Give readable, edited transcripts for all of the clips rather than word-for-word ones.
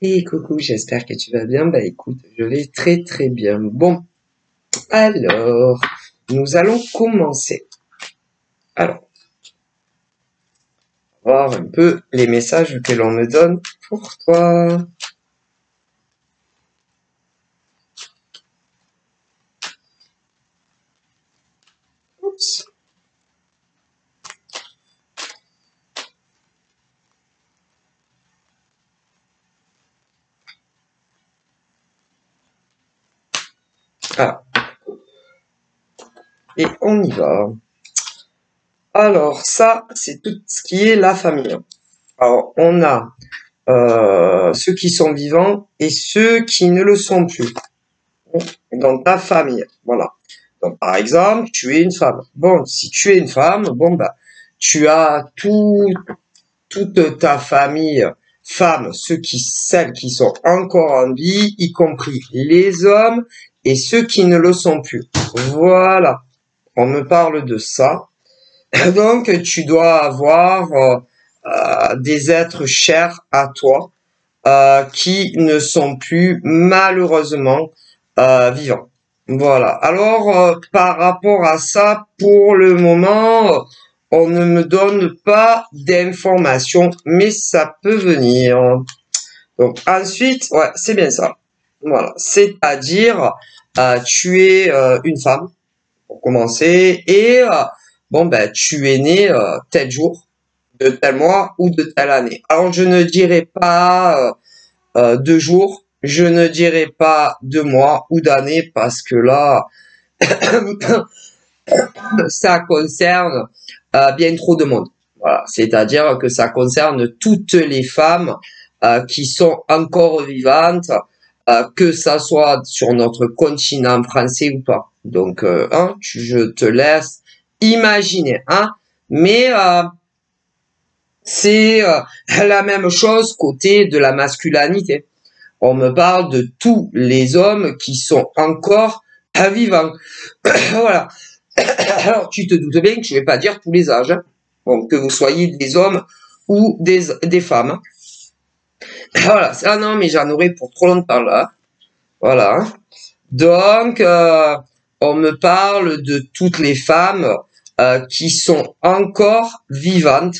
Et coucou, j'espère que tu vas bien. Bah écoute, je vais très très bien. Bon, alors, nous allons commencer. Alors, voir un peu les messages que l'on me donne pour toi. Oups. Ah, et on y va. Alors, ça, c'est tout ce qui est la famille. Alors, on a ceux qui sont vivants et ceux qui ne le sont plus dans ta famille. Voilà. Donc, par exemple, tu es une femme. Bon, si tu es une femme, bon, bah, tu as toute ta famille, femmes, celles qui sont encore en vie, y compris les hommes et ceux qui ne le sont plus. Voilà. On me parle de ça. Donc, tu dois avoir des êtres chers à toi qui ne sont plus malheureusement vivants. Voilà. Alors, par rapport à ça, pour le moment, on ne me donne pas d'informations, mais ça peut venir. Donc ensuite, ouais, c'est bien ça. Voilà. C'est-à-dire, tu es une femme, pour commencer, et bon, ben, tu es né tel jour, de tel mois ou de telle année. Alors, je ne dirais pas 2 jours, je ne dirais pas 2 mois ou d'années, parce que là, ça concerne bien trop de monde. Voilà, c'est-à-dire que ça concerne toutes les femmes qui sont encore vivantes, que ça soit sur notre continent français ou pas. Donc, je te laisse imaginer, hein. Mais c'est la même chose côté de la masculinité. On me parle de tous les hommes qui sont encore vivants. Voilà. Alors, tu te doutes bien que je vais pas dire tous les âges, hein. Bon, que vous soyez des hommes ou des femmes. Voilà. Ah non, mais j'en aurais pour trop longtemps là. Voilà. Donc, on me parle de toutes les femmes qui sont encore vivantes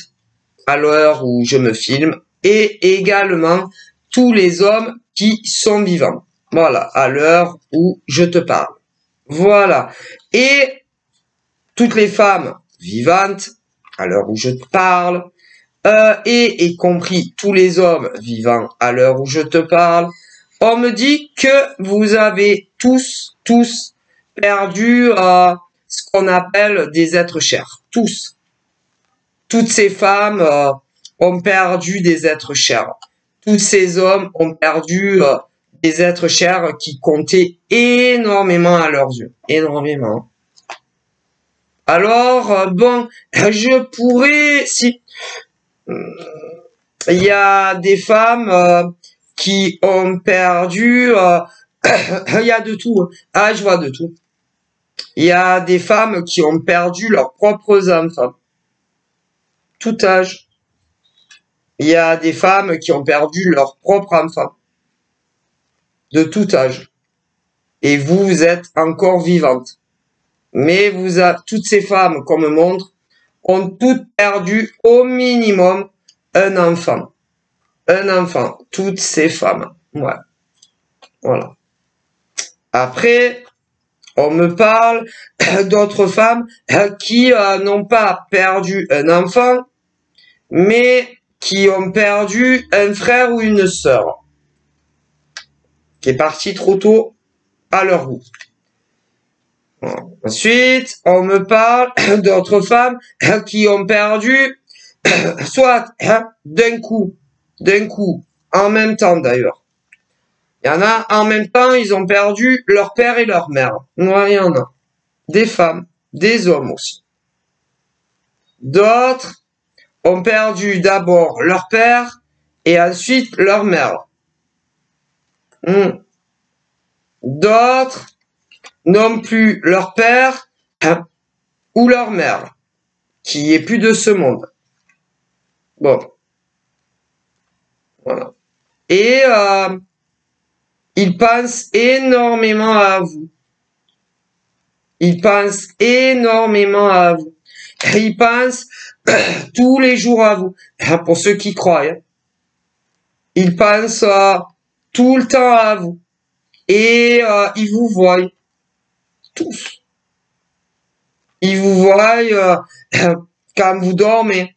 à l'heure où je me filme et également tous les hommes qui sont vivants. Voilà, à l'heure où je te parle. Voilà. Et toutes les femmes vivantes, à l'heure où je te parle, et y compris tous les hommes vivants à l'heure où je te parle, on me dit que vous avez tous perdu ce qu'on appelle des êtres chers. Tous. Toutes ces femmes ont perdu des êtres chers. Tous ces hommes ont perdu des êtres chers qui comptaient énormément à leurs yeux. Énormément. Alors, bon, je pourrais, si il y a des femmes qui ont perdu, il y a de tout. Ah, je vois de tout. Il y a des femmes qui ont perdu leurs propres enfants. Tout âge. Il y a des femmes qui ont perdu leurs propres enfants. De tout âge. Et vous êtes encore vivante. Mais toutes ces femmes qu'on me montre ont toutes perdu au minimum un enfant. Un enfant. Toutes ces femmes. Ouais. Voilà. Après, on me parle d'autres femmes qui n'ont pas perdu un enfant, mais qui ont perdu un frère ou une sœur, qui est parti trop tôt à leur goût. Ensuite, on me parle d'autres femmes qui ont perdu soit d'un coup, en même temps d'ailleurs. Il y en a en même temps, ils ont perdu leur père et leur mère. Ouais, il y en a. Des femmes, des hommes aussi. D'autres ont perdu d'abord leur père et ensuite leur mère. D'autres n'ont plus leur père ou leur mère, qui est plus de ce monde. Bon, voilà. Et il pense énormément à vous. Il pense énormément à vous. Il pense tous les jours à vous. Pour ceux qui croient. Hein. Il pense tout le temps à vous. Et il vous voit tous. Il vous voit quand vous dormez.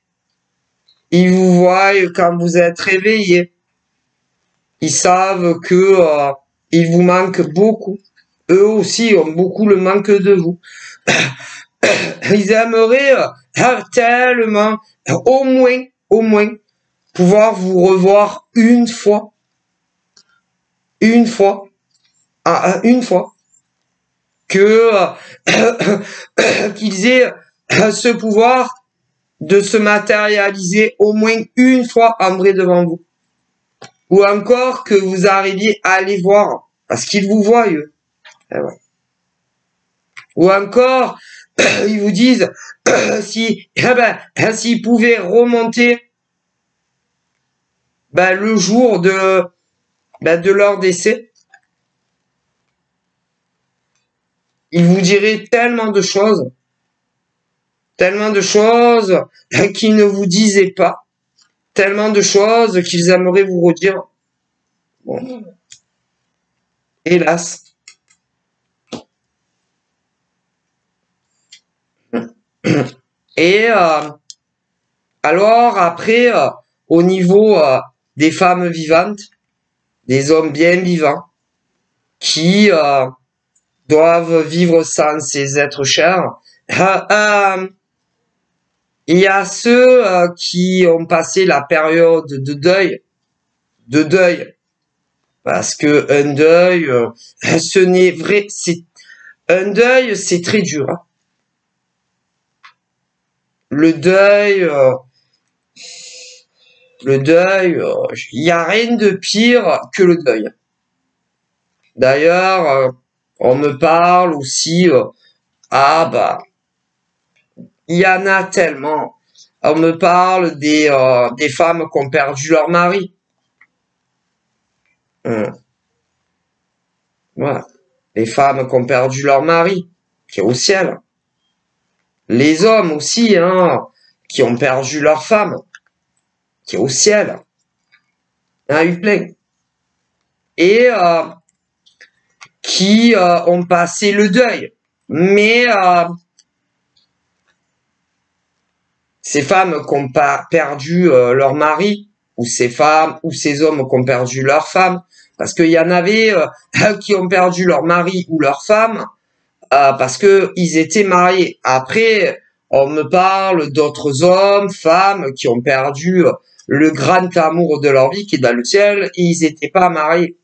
Il vous voit quand vous êtes réveillé. Ils savent que il vous manque beaucoup. Eux aussi ont beaucoup le manque de vous. Ils aimeraient tellement, au moins, pouvoir vous revoir une fois, une fois, que qu'ils aient ce pouvoir de se matérialiser au moins une fois en vrai devant vous. Ou encore que vous arriviez à les voir, parce qu'ils vous voient, eux. Ou encore, ils vous disent, s'ils pouvaient remonter le jour de leur décès, ils vous diraient tellement de choses qu'ils ne vous disaient pas, tellement de choses qu'ils aimeraient vous redire. Bon. Hélas. Et alors après, au niveau des femmes vivantes, des hommes bien vivants, qui doivent vivre sans ces êtres chers, il y a ceux qui ont passé la période de deuil, parce que un deuil, ce n'est vrai, un deuil, c'est très dur. Hein. Le deuil, il n'y a rien de pire que le deuil. D'ailleurs, on me parle aussi, il y en a tellement. On me parle des femmes qui ont perdu leur mari. Voilà. Les femmes qui ont perdu leur mari, qui est au ciel. Les hommes aussi, hein, qui ont perdu leur femme, qui est au ciel. Il y en a eu plein. Et qui ont passé le deuil. Mais ces femmes qui ont pas perdu leur mari, ou ces femmes, ou ces hommes qui ont perdu leur femme, parce qu'il y en avait qui ont perdu leur mari ou leur femme, parce que ils étaient mariés. Après, on me parle d'autres hommes, femmes qui ont perdu le grand amour de leur vie qui est dans le ciel, et ils n'étaient pas mariés.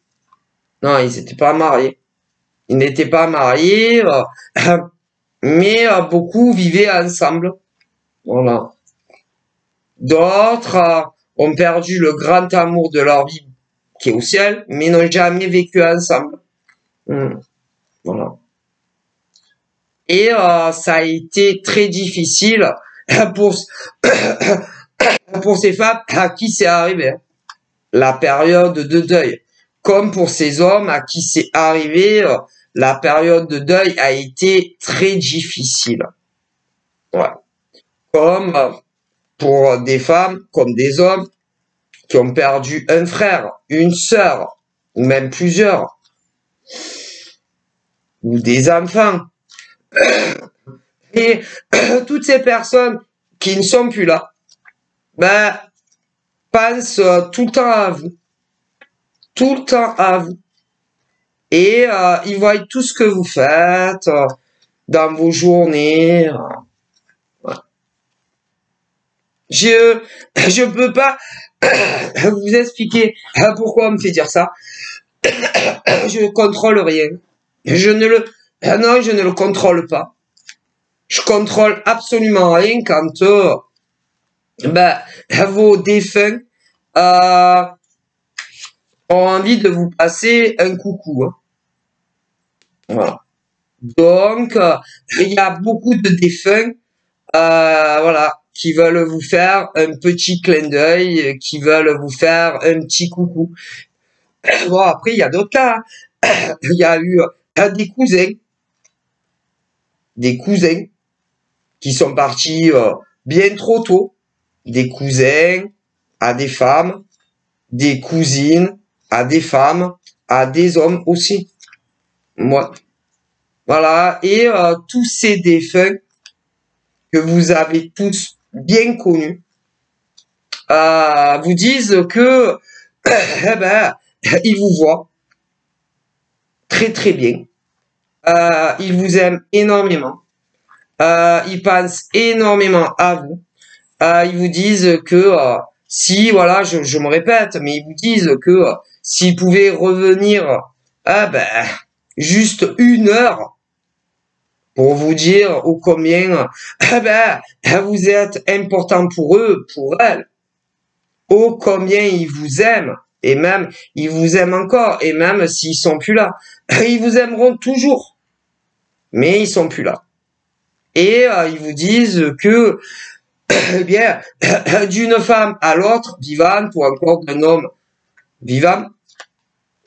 Non, ils n'étaient pas mariés. Ils n'étaient pas mariés, mais beaucoup vivaient ensemble. Voilà. D'autres ont perdu le grand amour de leur vie qui est au ciel, mais n'ont jamais vécu ensemble. Voilà. Et ça a été très difficile pour ces femmes à qui c'est arrivé. La période de deuil. Comme pour ces hommes à qui c'est arrivé, la période de deuil a été très difficile. Ouais. Comme pour des femmes, comme des hommes qui ont perdu un frère, une sœur, ou même plusieurs, ou des enfants. Et toutes ces personnes qui ne sont plus là, pensent tout le temps à vous. Tout le temps à vous. Et ils voient tout ce que vous faites dans vos journées. Ouais. Je peux pas vous expliquer pourquoi on me fait dire ça. Je contrôle rien. Non, je ne le contrôle pas. Je contrôle absolument rien quand vos défunts ont envie de vous passer un coucou. Hein. Voilà. Donc, il y a beaucoup de défunts, voilà, qui veulent vous faire un petit clin d'œil, qui veulent vous faire un petit coucou. Bon, après, il y a d'autres cas. Il y a eu des cousins qui sont partis bien trop tôt, des cousins à des femmes, des cousines à des femmes, à des hommes aussi. Moi, voilà. Et tous ces défunts que vous avez tous bien connus vous disent que eh ben, ils vous voient très très bien. Ils vous aiment énormément. Ils pensent énormément à vous. Ils vous disent que si, voilà, je me répète, mais ils vous disent que s'ils pouvaient revenir juste 1 heure pour vous dire ô combien vous êtes important pour eux, pour elles, ô combien ils vous aiment, et même ils vous aiment encore, et même s'ils sont plus là, ils vous aimeront toujours, mais ils sont plus là. Et ils vous disent que eh bien, d'une femme à l'autre, vivante, ou encore d'un homme vivant,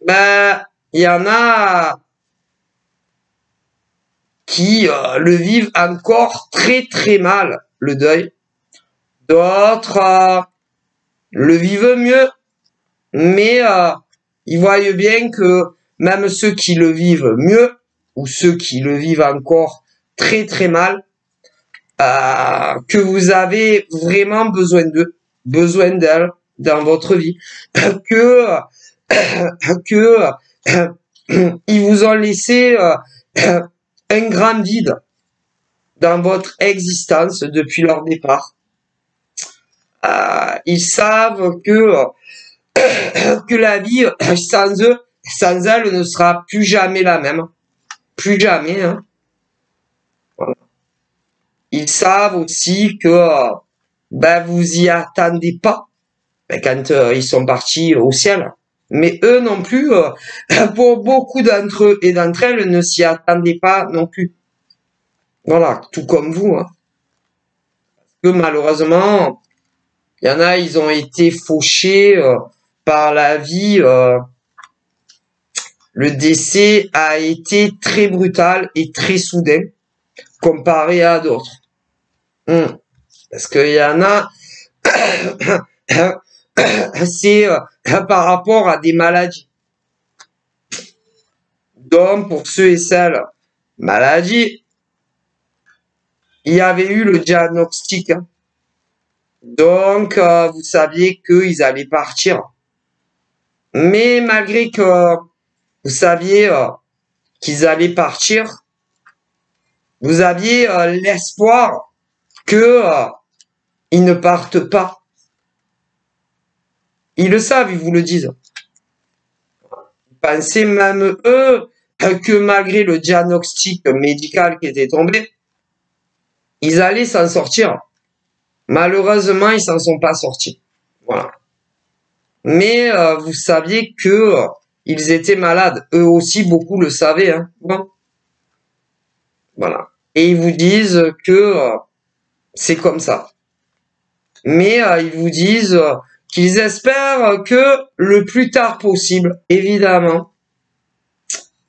il y en a qui le vivent encore très très mal, le deuil. D'autres le vivent mieux, mais ils voient bien que même ceux qui le vivent mieux, ou ceux qui le vivent encore très très mal, que vous avez vraiment besoin d'eux, besoin d'elles dans votre vie, que ils vous ont laissé un grand vide dans votre existence depuis leur départ. Ils savent que la vie sans eux, sans elles, ne sera plus jamais la même, plus jamais. Hein. Voilà. Ils savent aussi que vous y attendez pas quand ils sont partis au ciel. Mais eux non plus, pour beaucoup d'entre eux et d'entre elles, ne s'y attendaient pas non plus. Voilà, tout comme vous. Hein. Parce que malheureusement, il y en a, ils ont été fauchés par la vie. Le décès a été très brutal et très soudain comparé à d'autres. Parce qu'il y en a, c'est par rapport à des maladies. Donc, pour ceux et celles maladies, il y avait eu le diagnostic. Donc, vous saviez qu'ils allaient partir. Mais malgré que vous saviez qu'ils allaient partir, vous aviez l'espoir que ils ne partent pas. Ils le savent, ils vous le disent. Ils pensaient même eux que malgré le diagnostic médical qui était tombé, ils allaient s'en sortir. Malheureusement, ils s'en sont pas sortis. Voilà. Mais vous saviez que ils étaient malades. Eux aussi, beaucoup le savaient. Hein. Bon. Voilà. Et ils vous disent que c'est comme ça. Mais ils vous disent qu'ils espèrent que le plus tard possible, évidemment,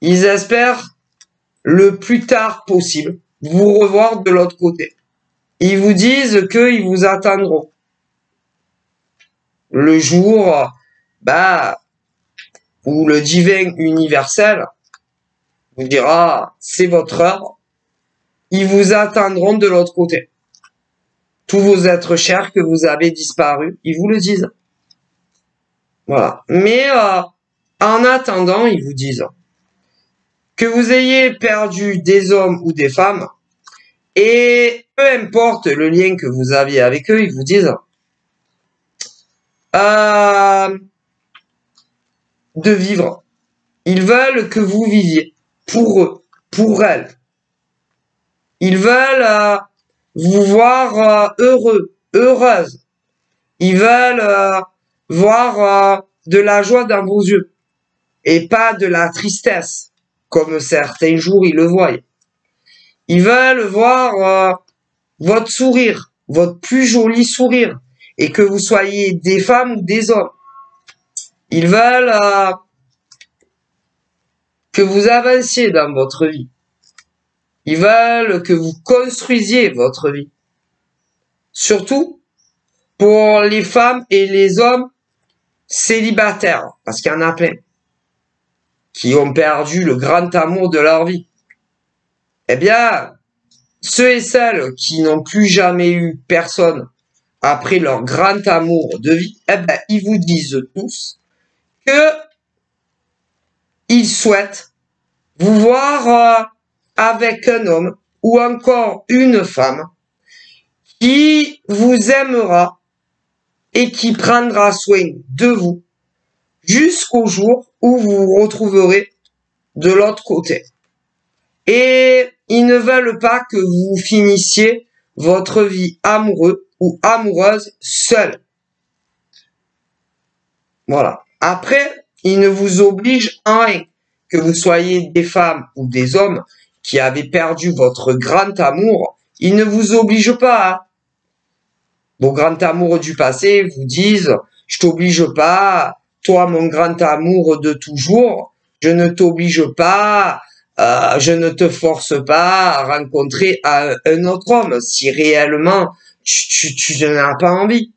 ils espèrent le plus tard possible vous revoir de l'autre côté. Ils vous disent qu'ils vous attendront. Le jour, où le divin universel vous dira, c'est votre heure, ils vous attendront de l'autre côté. Tous vos êtres chers que vous avez disparus, ils vous le disent. Voilà. Mais en attendant, ils vous disent que vous ayez perdu des hommes ou des femmes, et peu importe le lien que vous aviez avec eux, ils vous disent de vivre. Ils veulent que vous viviez pour eux, pour elles. Ils veulent vous voir heureux, heureuse. Ils veulent voir de la joie dans vos yeux et pas de la tristesse, comme certains jours ils le voient. Ils veulent voir votre sourire votre plus joli sourire. Et que vous soyez des femmes ou des hommes. Ils veulent que vous avanciez dans votre vie. Ils veulent que vous construisiez votre vie. Surtout pour les femmes et les hommes célibataires, parce qu'il y en a plein, qui ont perdu le grand amour de leur vie. Eh bien, ceux et celles qui n'ont plus jamais eu personne après leur grand amour de vie, eh ben, ils vous disent tous que ils souhaitent vous voir avec un homme ou encore une femme qui vous aimera et qui prendra soin de vous jusqu'au jour où vous vous retrouverez de l'autre côté. Et ils ne veulent pas que vous finissiez votre vie amoureux ou amoureuse seul. Voilà. Après, ils ne vous obligent en rien. Que vous soyez des femmes ou des hommes qui avez perdu votre grand amour, ils ne vous obligent pas. Hein. Vos grands amours du passé vous disent, je t'oblige pas, toi mon grand amour de toujours, je ne t'oblige pas, je ne te force pas à rencontrer un autre homme si réellement tu n'en as pas envie.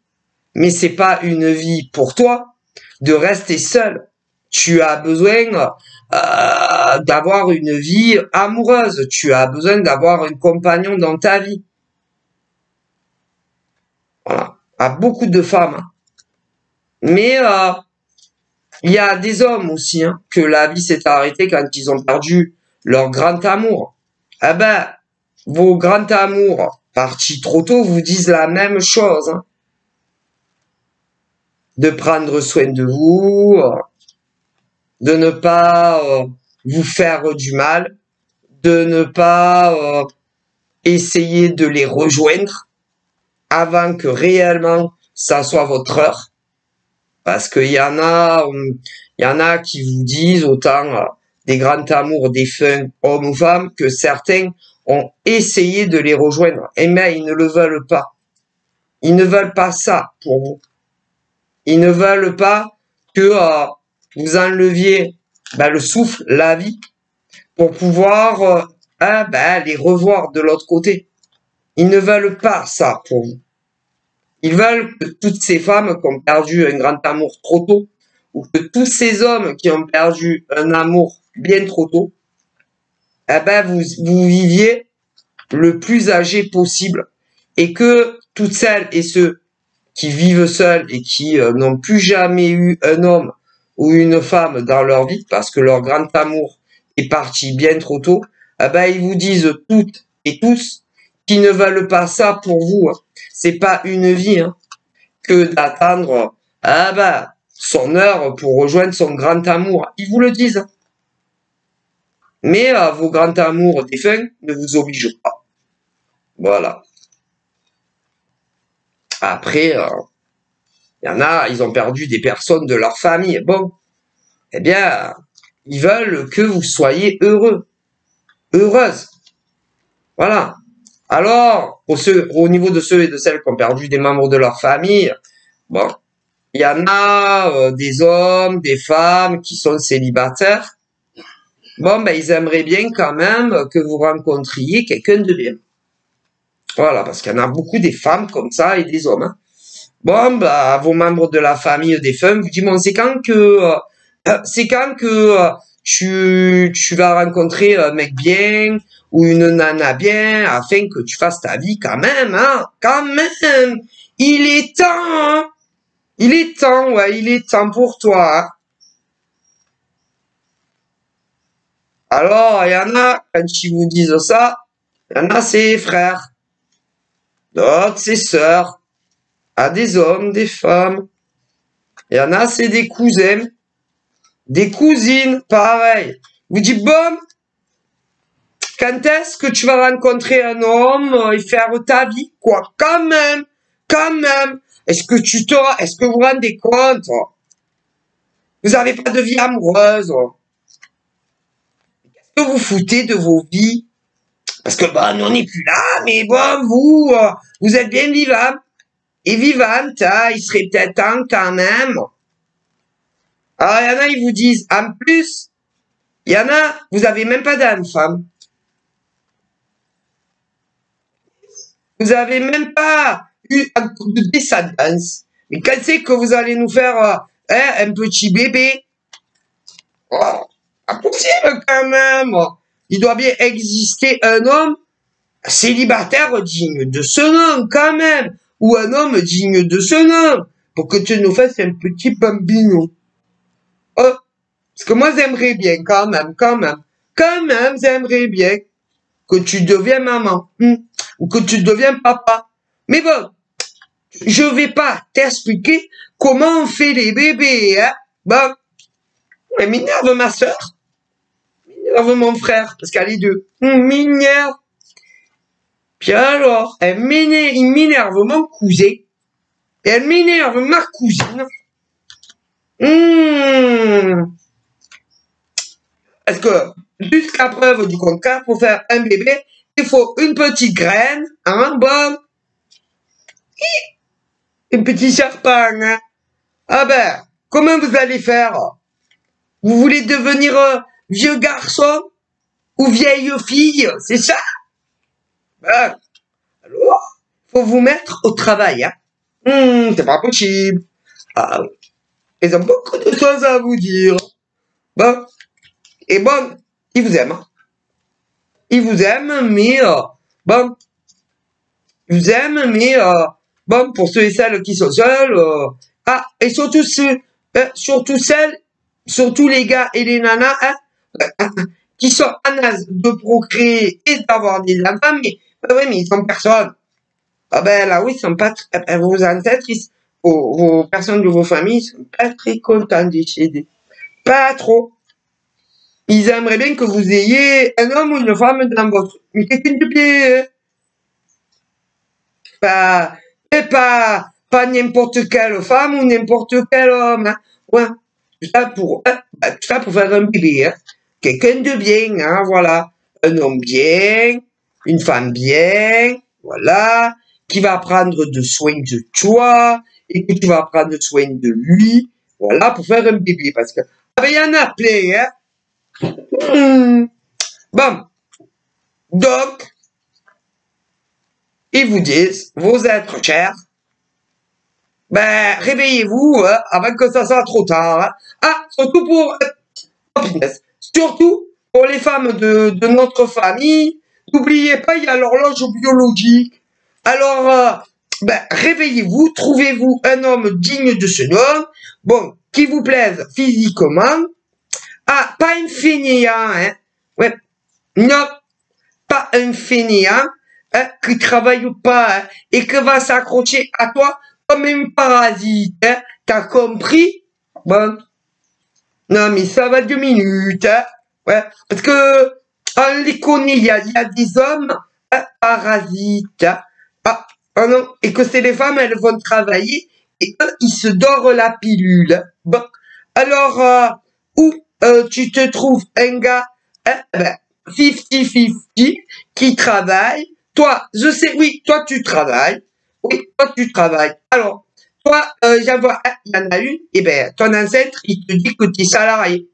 Mais c'est pas une vie pour toi de rester seul. Tu as besoin d'avoir une vie amoureuse. Tu as besoin d'avoir un compagnon dans ta vie. Voilà. À beaucoup de femmes. Hein. Mais il y a des hommes aussi hein, que la vie s'est arrêtée quand ils ont perdu leur grand amour. Eh ben, vos grands amours partis trop tôt vous disent la même chose. Hein. De prendre soin de vous, de ne pas vous faire du mal, de ne pas essayer de les rejoindre avant que réellement ça soit votre heure. Parce qu'il y en a qui vous disent autant des grands amours défunts, hommes ou femmes, que certains ont essayé de les rejoindre. Mais ils ne le veulent pas. Ils ne veulent pas ça pour vous. Ils ne veulent pas que vous enleviez le souffle, la vie, pour pouvoir les revoir de l'autre côté. Ils ne veulent pas ça pour vous. Ils veulent que toutes ces femmes qui ont perdu un grand amour trop tôt, ou que tous ces hommes qui ont perdu un amour bien trop tôt, vous viviez le plus âgé possible, et que toutes celles et ceux qui vivent seuls et qui n'ont plus jamais eu un homme ou une femme dans leur vie, parce que leur grand amour est parti bien trop tôt, ils vous disent toutes et tous qu'ils ne veulent pas ça pour vous. Hein. C'est pas une vie hein, que d'attendre son heure pour rejoindre son grand amour. Ils vous le disent. Mais vos grands amours défunts ne vous obligent pas. Voilà. Après, il y en a, ils ont perdu des personnes de leur famille. Bon, eh bien, ils veulent que vous soyez heureux, heureuse. Voilà. Alors, au niveau de ceux et de celles qui ont perdu des membres de leur famille, bon, il y en a des hommes, des femmes qui sont célibataires. Bon, ils aimeraient bien quand même que vous rencontriez quelqu'un de bien. Voilà, parce qu'il y en a beaucoup des femmes comme ça et des hommes. Hein. Bon, vos membres de la famille des femmes vous disent, bon, c'est quand que tu vas rencontrer un mec bien ou une nana bien afin que tu fasses ta vie quand même, hein, quand même. Il est temps, hein. Il est temps, ouais, il est temps pour toi, hein. Alors, il y en a, quand ils vous disent ça, il y en a, c'est frères. D'autres, c'est sœurs. À des hommes, des femmes. Il y en a, c'est des cousins. Des cousines, pareil. Vous dites, bon, quand est-ce que tu vas rencontrer un homme et faire ta vie, quoi? Quand même. Est-ce que vous vous rendez compte? Vous n'avez pas de vie amoureuse. Qu'est-ce que vous foutez de vos vies? Parce que, bon, nous, on n'est plus là, mais bon, vous êtes bien vivant. Et vivante, hein, il serait peut-être temps quand même. Alors, il y en a, ils vous disent, en plus, il y en a, vous avez même pas d'enfant. Vous avez même pas eu de descendance. Mais quand c'est que vous allez nous faire un petit bébé? Oh, impossible quand même. Il doit bien exister un homme célibataire digne de ce nom quand même. Ou un homme digne de ce nom. Pour que tu nous fasses un petit bambino. Oh, parce que moi j'aimerais bien quand même. Quand même j'aimerais bien que tu deviens maman. Ou que tu deviens papa. Mais bon, je vais pas t'expliquer comment on fait les bébés, hein. Bon, elle m'énerve ma soeur, m'énerve mon frère, parce qu'elle est deux. M'énerve. Puis alors, il m'énerve mon cousin, et elle m'énerve ma cousine. Parce que, jusqu'à preuve du contraire, pour faire un bébé, il faut une petite graine, hein, bon, un petit serpent, hein. Ah ben, comment vous allez faire? Vous voulez devenir vieux garçon ou vieille fille, c'est ça? Ben, alors, faut vous mettre au travail, hein. C'est pas possible. Ah oui. Ils ont beaucoup de choses à vous dire. Bon, et bon, ils vous aiment. Ils vous aiment, mais bon, ils vous aiment, mais bon, pour ceux et celles qui sont seuls, et surtout surtout les gars et les nanas, hein, qui sont en âge de procréer et d'avoir des enfants, mais oui, mais ils sont personne. Ah ben là, oui, ils sont pas vos ancêtres, vos personnes de vos familles, sont pas très contents de décéder. Pas trop. Ils aimeraient bien que vous ayez un homme ou une femme dans votre... Mais quelqu'un de bien, pas n'importe quelle femme ou n'importe quel homme, hein. Ouais. Tout ça pour faire un bébé, hein. Quelqu'un de bien, hein, voilà. Un homme bien, une femme bien, voilà, qui va prendre de soin de toi, et que tu vas prendre soin de lui, voilà, pour faire un bébé, parce que, ah ben, il y en a plein, hein. Bon. Donc, ils vous disent, vous êtes chers, ben, réveillez-vous, hein, avant que ça soit trop tard, hein. Ah, surtout surtout pour les femmes de notre famille, n'oubliez pas, il y a l'horloge biologique. Alors, ben, réveillez-vous, trouvez-vous un homme digne de ce nom, bon, qui vous plaise physiquement. Ah, pas un fainéant, hein. Ouais. Non, pas un fainéant, hein, qui travaille pas, hein, et qui va s'accrocher à toi comme un parasite, hein. T'as compris? Bon. Non, mais ça va 2 minutes, hein. Ouais. Parce que, on les connaît, il y a des hommes, hein, parasites, hein. Ah non, et que c'est les femmes, elles vont travailler, et eux, ils se dorent la pilule. Bon. Alors, où tu te trouves un gars, hein, ben, 50-50, qui travaille. Toi, je sais, oui, toi, tu travailles. Oui, toi, tu travailles. Alors, toi, j'en vois, il y en a une, et ben, ton ancêtre, il te dit que tu es salarié.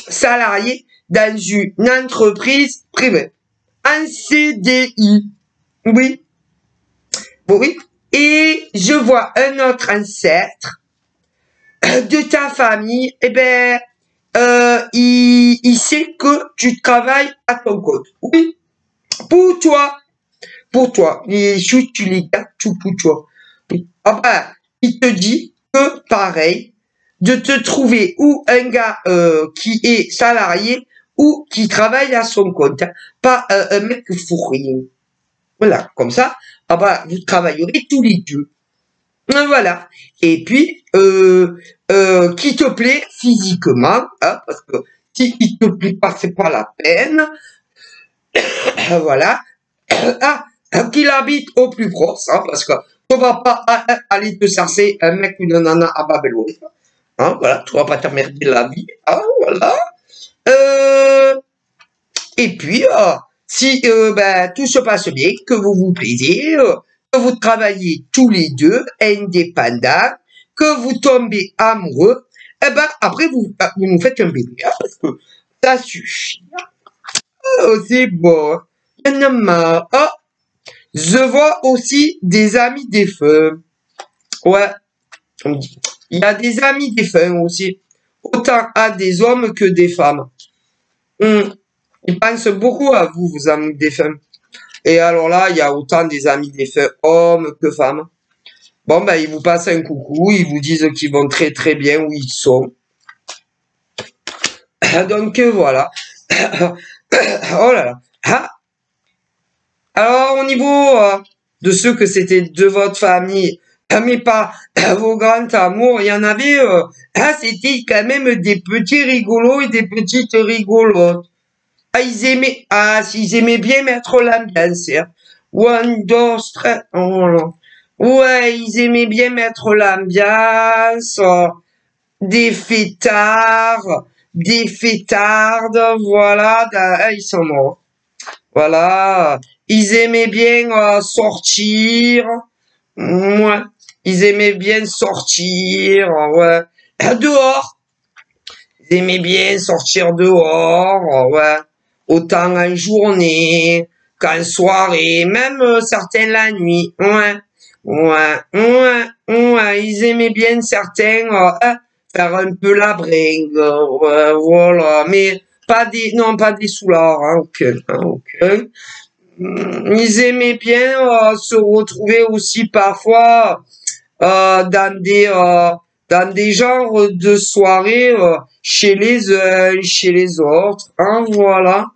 Salarié dans une entreprise privée. Un CDI. Oui. Oui. Et je vois un autre ancêtre de ta famille, eh ben, il sait que tu travailles à ton compte. Oui. Pour toi. Pour toi. Les choses, tu les gardes tout pour toi. Ah ben, il te dit que, pareil, de te trouver ou un gars qui est salarié ou qui travaille à son compte. Pas un mec qui fout rien. Voilà, comme ça, ah ben, vous travaillerez tous les deux. Voilà. Et puis, qui te plaît physiquement, hein, parce que si il te plaît pas, c'est pas la peine. Voilà. Ah, qu'il habite au plus proche, hein, parce que tu vas pas aller te chercher un mec ou une nana à Babelou. Hein, voilà, tu vas pas t'emmerder la vie. Hein, voilà. Et puis, si tout se passe bien, que vous vous plaisez, que vous travaillez tous les deux, indépendants, que vous tombez amoureux, après vous nous faites un bébé, hein, parce que ça suffit. Oh, c'est bon. Y'en a marre. Oh, je vois aussi des amis défunts. Ouais, on me dit. Il y a des amis défunts aussi. Autant à des hommes que des femmes. Ils pensent beaucoup à vous, vos amis défunts. Et alors là, il y a autant des amis défunts, hommes que femmes. Bon, ils vous passent un coucou, ils vous disent qu'ils vont très très bien où ils sont. Donc voilà. Oh là là. Ah. Alors au niveau de ceux que c'était de votre famille, mais pas vos grands amours, il y en avait, c'était quand même des petits rigolos et des petites rigolotes. Ils aimaient bien mettre l'ambiance, hein. One, deux, trois, oh là. Ouais, ils aimaient bien mettre l'ambiance, des fêtards, des fêtardes, voilà, ils sont morts. Voilà, ils aimaient bien sortir, ouais, ils aimaient bien sortir, ouais, dehors, ils aimaient bien sortir dehors, ouais, autant en journée qu'en soirée, même certains la nuit, ouais, ouais, ils aimaient bien certains faire un peu la bringue, ouais, voilà, mais pas des soulards, hein, aucun. Ils aimaient bien se retrouver aussi parfois dans des genres de soirées chez les uns, chez les autres, hein, voilà.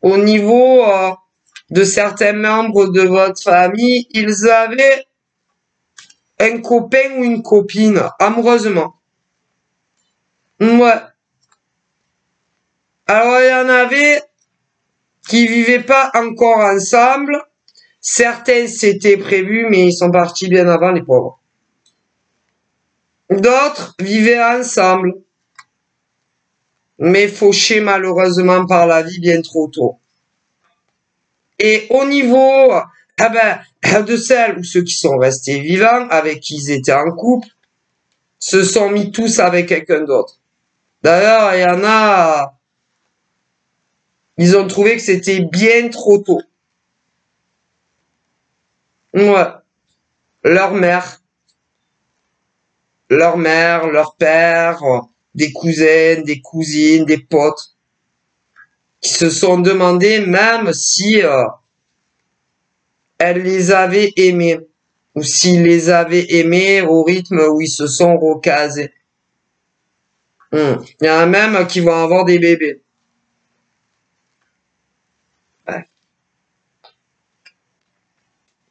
Au niveau de certains membres de votre famille, ils avaient un copain ou une copine, amoureusement. Ouais. Alors, il y en avait qui vivaient pas encore ensemble. Certains s'étaient prévus, mais ils sont partis bien avant, les pauvres. D'autres vivaient ensemble, mais fauchés malheureusement par la vie bien trop tôt. Et au niveau de celles ou ceux qui sont restés vivants, avec qui ils étaient en couple, se sont mis tous avec quelqu'un d'autre. D'ailleurs, il y en a, ils ont trouvé que c'était bien trop tôt. Ouais. Leur mère, leur père, des cousines, des cousines, des potes, qui se sont demandé même si elles les avaient aimés, ou s'ils les avaient aimés au rythme où ils se sont recasés. Il y en a même qui vont avoir des bébés. Ouais.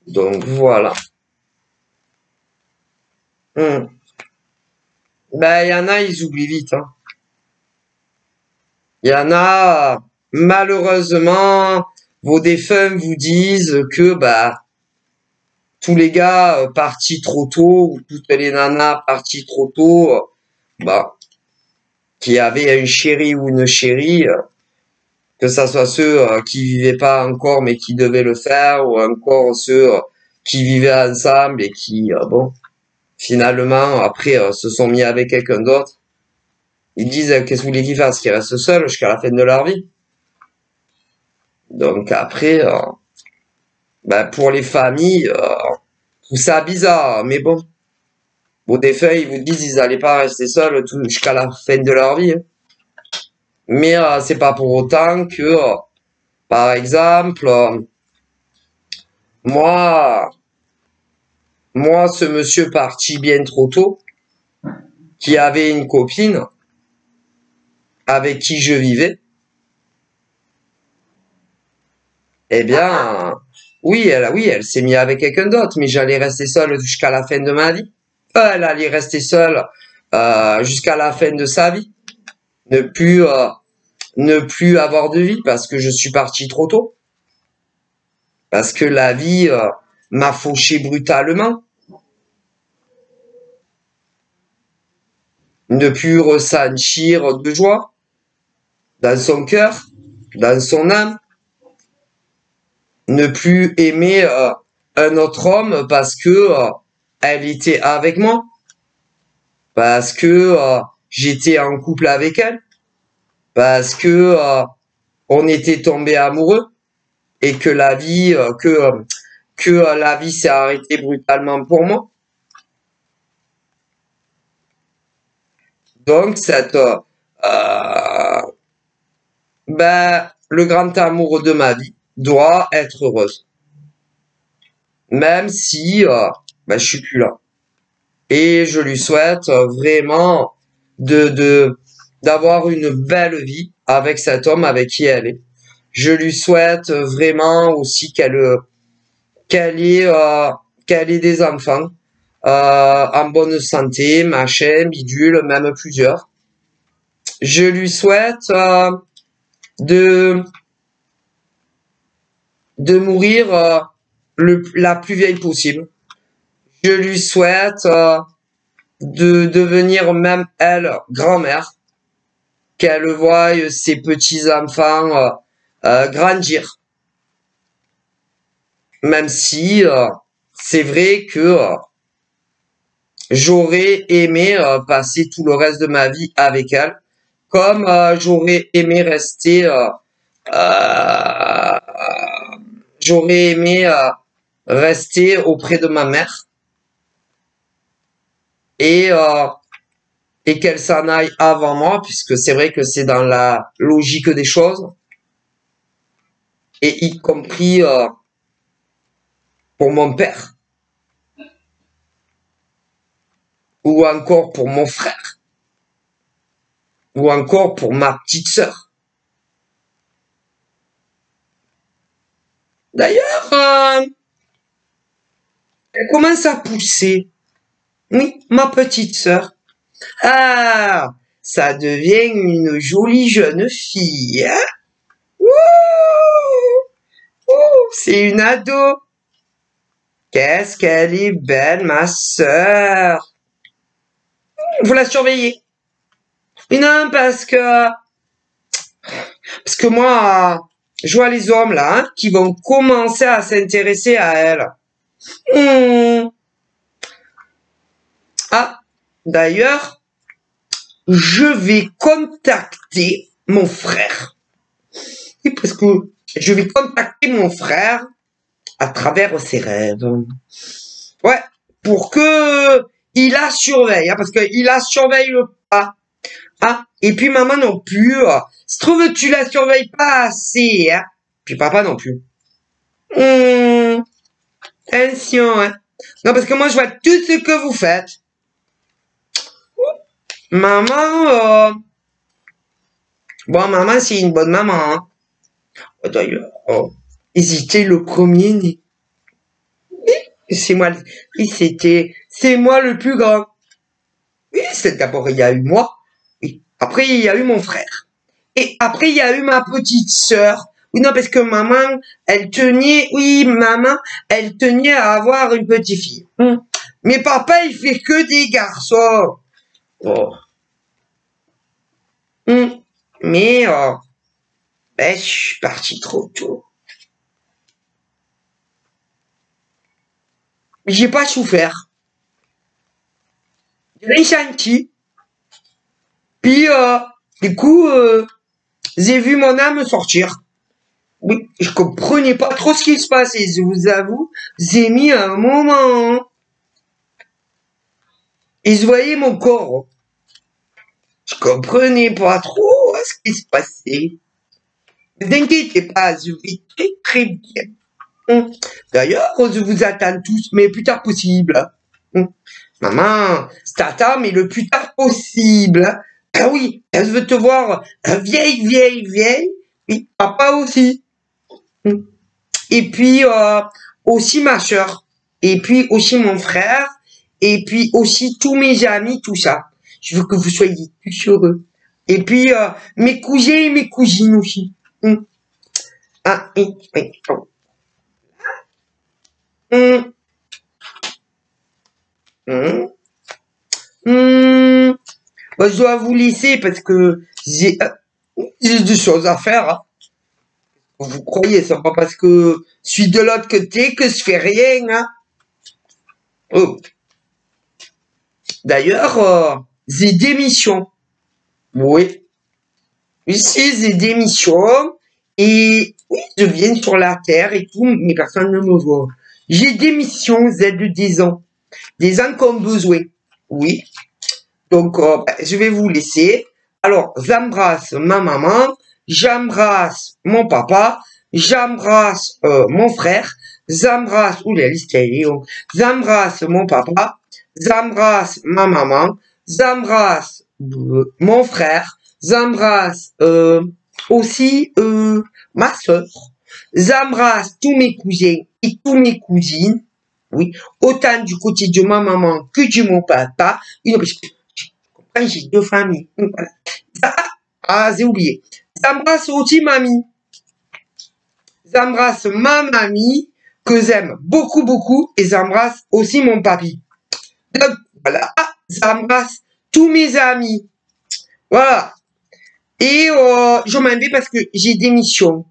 Donc voilà. Il y en a, ils oublient vite, hein. Il y en a, malheureusement, vos défunts vous disent que tous les gars partis trop tôt, ou toutes les nanas parties trop tôt, qui avaient un chéri ou une chérie, que ça soit ceux qui vivaient pas encore mais qui devaient le faire, ou encore ceux qui vivaient ensemble et qui, finalement, après, se sont mis avec quelqu'un d'autre. Ils disent, qu'est-ce que vous voulez qu'ils fassent? Qu'ils restent seuls jusqu'à la fin de leur vie. Donc après, pour les familles, je trouve ça bizarre, mais bon. Vos défunts, ils vous disent ils allaient pas rester seuls jusqu'à la fin de leur vie, hein. Mais c'est pas pour autant que, par exemple, moi, ce monsieur parti bien trop tôt, qui avait une copine avec qui je vivais, eh bien, oui, elle s'est mise avec quelqu'un d'autre, mais j'allais rester seul jusqu'à la fin de ma vie. Elle allait rester seule jusqu'à la fin de sa vie. Ne plus avoir de vie parce que je suis parti trop tôt. Parce que la vie m'a fauché brutalement. Ne plus ressentir de joie dans son cœur. dans son âme, ne plus aimer un autre homme parce que elle était avec moi, parce que j'étais en couple avec elle, parce que on était tombé amoureux et que la vie la vie s'est arrêtée brutalement pour moi. Donc cette le grand amour de ma vie doit être heureuse, même si je suis plus là. Et je lui souhaite vraiment de d'avoir une belle vie avec cet homme avec qui elle est. Je lui souhaite vraiment aussi qu'elle ait des enfants en bonne santé, machin, bidule, même plusieurs. Je lui souhaite de mourir la plus vieille possible. Je lui souhaite de devenir même elle grand-mère, qu'elle voie ses petits-enfants grandir. Même si c'est vrai que j'aurais aimé passer tout le reste de ma vie avec elle, comme j'aurais aimé rester j'aurais aimé rester auprès de ma mère et qu'elle s'en aille avant moi, puisque c'est vrai que c'est dans la logique des choses, et y compris pour mon père, ou encore pour mon frère, ou encore pour ma petite sœur. D'ailleurs, elle commence à pousser. Oui, ma petite sœur. Ah, ça devient une jolie jeune fille, hein? Ouh, ouh, c'est une ado. Qu'est-ce qu'elle est belle, ma sœur. Vous la surveillez. Mais non, parce que moi, je vois les hommes là, hein, qui vont commencer à s'intéresser à elle. Ah, d'ailleurs, je vais contacter mon frère. Oui, parce que je vais contacter mon frère à travers ses rêves. Ouais, pour que il la surveille, hein, parce qu'il la surveille pas. Ah, et puis maman non plus. Se trouve tu la surveilles pas assez, hein. Puis papa non plus. Attention, hein. Non, parce que moi je vois tout ce que vous faites. Maman, bon, maman c'est une bonne maman, hein. D'ailleurs, hésiter le premier-né. C'est moi, oui, c'est moi le plus grand. Oui, c'est d'abord il y a eu moi. Oui. Après il y a eu mon frère. Et après il y a eu ma petite sœur. Oui, non, parce que maman, elle tenait à avoir une petite fille. Mais papa, il fait que des garçons. Oh. Mais, je suis parti trop tôt. J'ai pas souffert. J'ai senti. Puis, du coup, j'ai vu mon âme sortir. Oui, je comprenais pas trop ce qui se passait, je vous avoue. J'ai mis un moment. Et je voyais mon corps. Je comprenais pas trop ce qui se passait. Ne vous inquiétez pas, je vais très très bien. D'ailleurs, je vous attends tous, mais le plus tard possible. Maman, je t'attends, mais le plus tard possible. Ah oui, je veux te voir vieille. Oui, papa aussi. Et puis aussi ma soeur. Et puis aussi mon frère. Et puis aussi tous mes amis, tout ça. Je veux que vous soyez tous heureux. Et puis mes cousins et mes cousines aussi. Ah, oui. Oh. Je dois vous laisser parce que j'ai des choses à faire. Hein. Vous croyez, c'est pas parce que je suis de l'autre côté que je fais rien, hein. Oh. D'ailleurs, j'ai des missions. Oui. Ici, j'ai des missions. Et oui, je viens sur la Terre et tout, mais personne ne me voit. J'ai des missions, j'aide des gens. Des gens qui ont besoin. Oui. Donc, je vais vous laisser. Alors, j'embrasse ma maman, j'embrasse mon papa, j'embrasse mon frère, j'embrasse, ouh la liste elle est longue, j'embrasse mon papa, j'embrasse ma maman, j'embrasse mon frère, j'embrasse aussi ma soeur, j'embrasse tous mes cousins et tous mes cousines, oui, autant du côté de ma maman que de mon papa, j'ai deux familles. Voilà. Ah, j'ai oublié. J'embrasse aussi mamie. J'embrasse ma mamie, que j'aime beaucoup, beaucoup, et j'embrasse aussi mon papy. Donc, voilà. Ah, j'embrasse tous mes amis. Voilà. Et je m'en vais parce que j'ai des missions.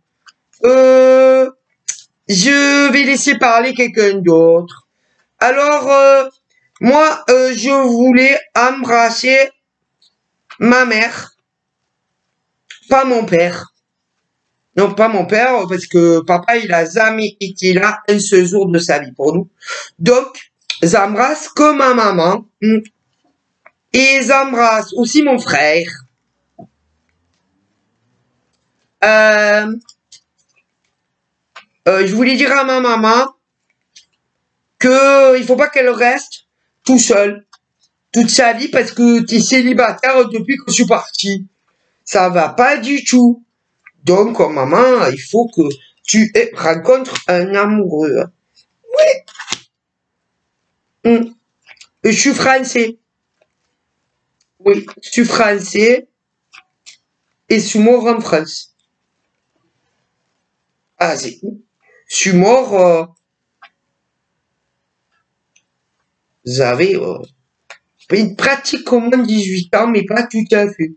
Je vais laisser parler quelqu'un d'autre. Alors, moi, je voulais embrasser ma mère, pas mon père. Non, pas mon père, parce que papa, il a jamais été là un seul jour de sa vie pour nous. Donc, j'embrasse que ma maman. Et j'embrasse aussi mon frère. Je voulais dire à ma maman que il faut pas qu'elle reste tout seule toute sa vie parce que tu es célibataire depuis que je suis parti. Ça va pas du tout. Donc, maman, il faut que tu rencontres un amoureux. Oui. Je suis français. Oui, je suis français et je suis mort en France. Ah, c'est où? Je suis mort, j'avais pratiquement 18 ans, mais pas tout à fait.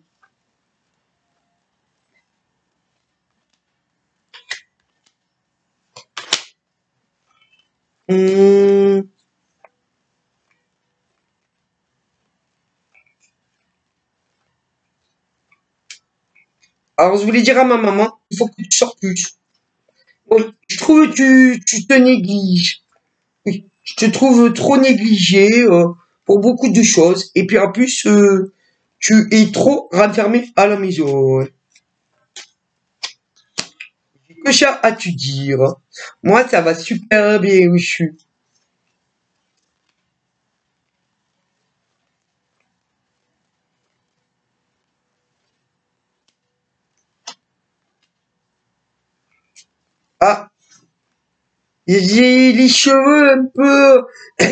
Alors, je voulais dire à ma maman, il faut que tu sortes plus. Oui, je trouve que tu te négliges. Oui, je te trouve trop négligé pour beaucoup de choses. Et puis en plus, tu es trop renfermé à la maison. Ouais. Que ça as-tu dire? Moi, ça va super bien où je suis. Ah, j'ai les cheveux un peu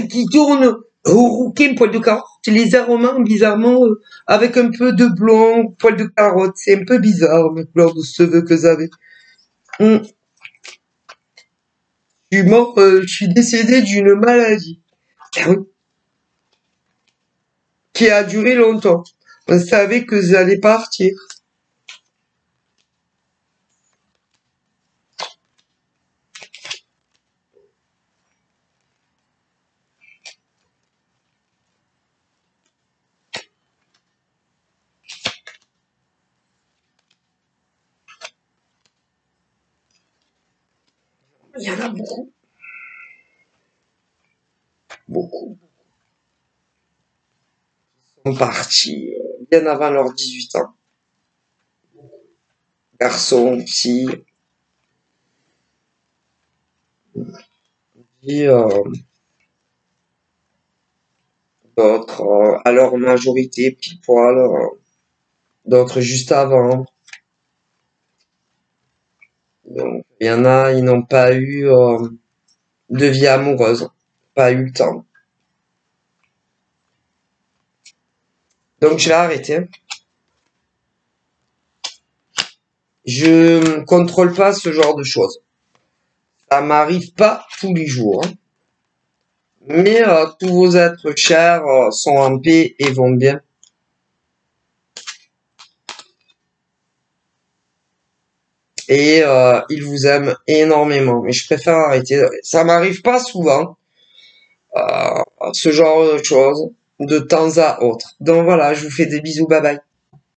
qui tournent au rouquin, poil de carotte. Les aromates, bizarrement, avec un peu de blond, poil de carotte. C'est un peu bizarre, mes couleurs de cheveux que j'avais. Je suis mort, je suis décédé d'une maladie. Ah oui, qui a duré longtemps. On savait que j'allais partir. Il y en a beaucoup. Beaucoup. Ils sont partis bien avant leurs 18 ans. Garçons, filles. Et d'autres à leur majorité, pile poil. D'autres juste avant. Donc, il y en a, ils n'ont pas eu de vie amoureuse. Pas eu le temps. Donc, je vais arrêter. Je ne contrôle pas ce genre de choses. Ça m'arrive pas tous les jours. Hein. Mais tous vos êtres chers sont en paix et vont bien. et ils vous aiment énormément. Mais je préfère arrêter. Ça m'arrive pas souvent, ce genre de choses, de temps à autre. Donc voilà, je vous fais des bisous, bye bye.